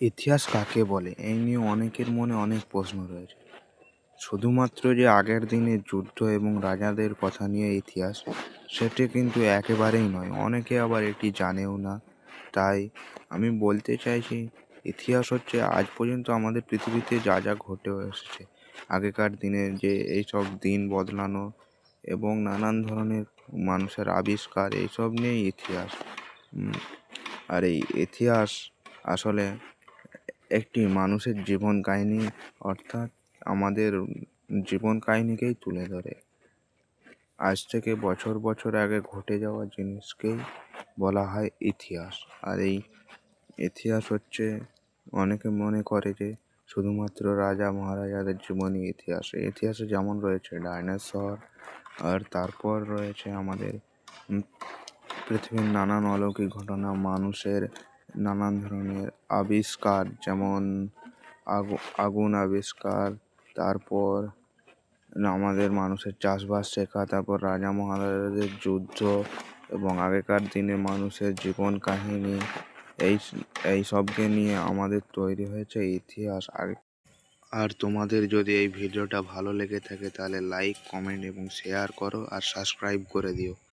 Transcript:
ইতিহাস কাকে বলে এই নিয়ে অনেকের মনে অনেক প্রশ্ন রয়েছে। শুধুমাত্র যে আগের দিনের যুদ্ধ এবং রাজাদের কথা নিয়ে ইতিহাস, সেটি কিন্তু একেবারেই নয়। অনেকে আবার এটি জানেও না। তাই আমি বলতে চাইছি, ইতিহাস হচ্ছে আজ পর্যন্ত আমাদের পৃথিবীতে যা যা ঘটে এসেছে, আগেকার দিনের যে এইসব দিন বদলানো এবং নানান ধরনের মানুষের আবিষ্কার, এইসব নিয়েই ইতিহাস। আর এই ইতিহাস আসলে একটি মানুষের জীবন কাহিনী, অর্থাৎ আমাদের জীবন কাহিনীকেই তুলে ধরে। আজ থেকে বছর বছর আগে ঘটে যাওয়া জিনিসকেই বলা হয় ইতিহাস। আর এই ইতিহাস হচ্ছে, অনেকে মনে করে যে শুধুমাত্র রাজা মহারাজাদের জীবনী ইতিহাস। এই ইতিহাসে যেমন রয়েছে ডাইনোসর, আর তারপর রয়েছে আমাদের পৃথিবীর নানান অলৌকিক ঘটনা, মানুষের নানান ধরনের আবিষ্কার, যেমন আগুন আবিষ্কার, তারপর আমাদের মানুষের চাষবাস শেখা, তারপর রাজা মহারাজাদের যুদ্ধ এবং আগেকার দিনে মানুষের জীবন কাহিনী, এই এই সবকে নিয়ে আমাদের তৈরি হয়েছে ইতিহাস। আর তোমাদের যদি এই ভিডিওটা ভালো লেগে থাকে তাহলে লাইক, কমেন্ট এবং শেয়ার করো আর সাবস্ক্রাইব করে দিও।